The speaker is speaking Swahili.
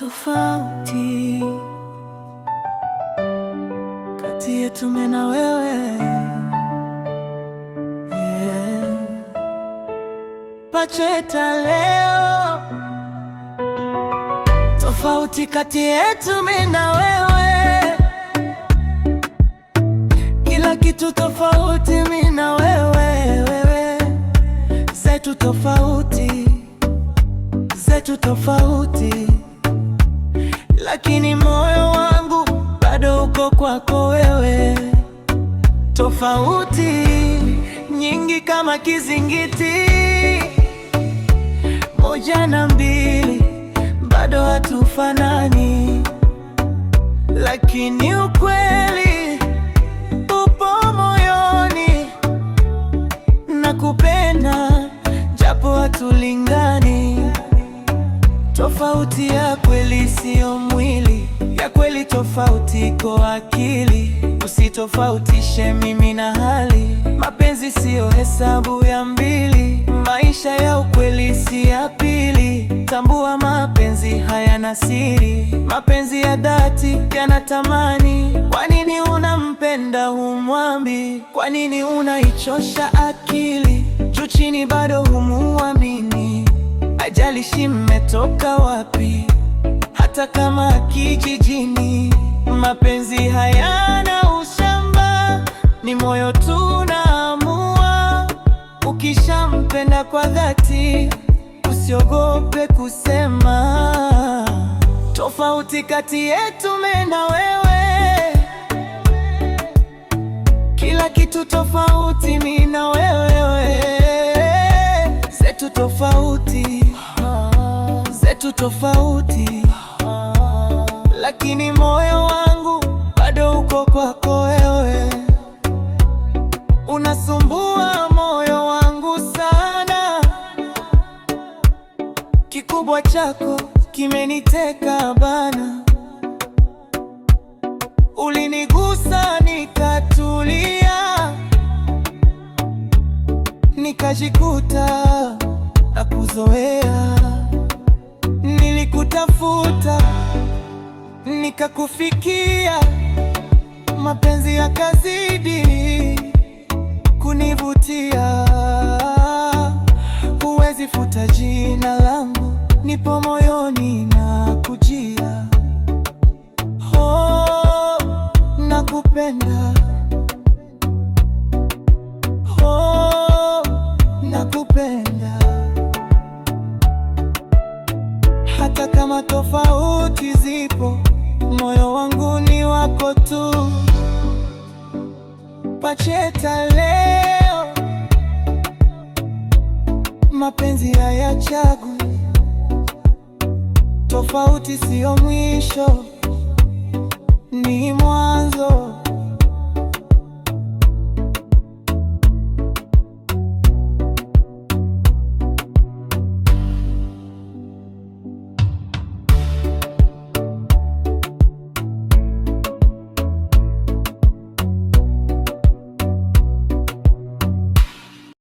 tofauti kati yetu mimi na wewe, yeah. Pacheta leo, tofauti kati yetu mimi na wewe, kila kitu tofauti mimi na wewe, zetu tofauti, lakini moyo wangu bado uko kwako wewe. Tofauti nyingi kama kizingiti, moja na mbili bado hatufanani, lakini ukweli upo moyoni. Nakupenda japo hatulingani. Tofauti ya kweli siyo mwili, ya kweli tofauti iko akili. Usitofautishe mimi na hali, mapenzi siyo hesabu ya mbili. Maisha ya ukweli si ya pili. Tambua mapenzi hayana siri, mapenzi ya dhati yanatamani. Kwa nini unampenda humwambi? Kwa nini unaichosha akili? Juu chini bado humuamini. Haijalishi mmetoka wapi, hata kama kijijini. Mapenzi hayana ushamba, ni moyo tunaamua. Ukishampenda kwa dhati, usiogope kusema. Tofauti kati yetu mimi na wewe, kila kitu tofauti mimi na wewe, zetu tofauti, lakini moyo wangu bado uko kwako wewe. Unasumbua moyo wangu sana, kikubwa chako kimeniteka bana. Ulinigusa nikatulia, nikajikuta na kuzoea. Nilikutafuta nikakufikia, mapenzi yakazidi kunivutia. Huwezi futa jina langu, nipo moyoni na kujia. Oh, nakupenda. Oh, nakupenda. Hata kama tofauti zipo, moyo wangu ni wako tu. Pacheta leo, mapenzi hayachagui. Tofauti siyo mwisho, ni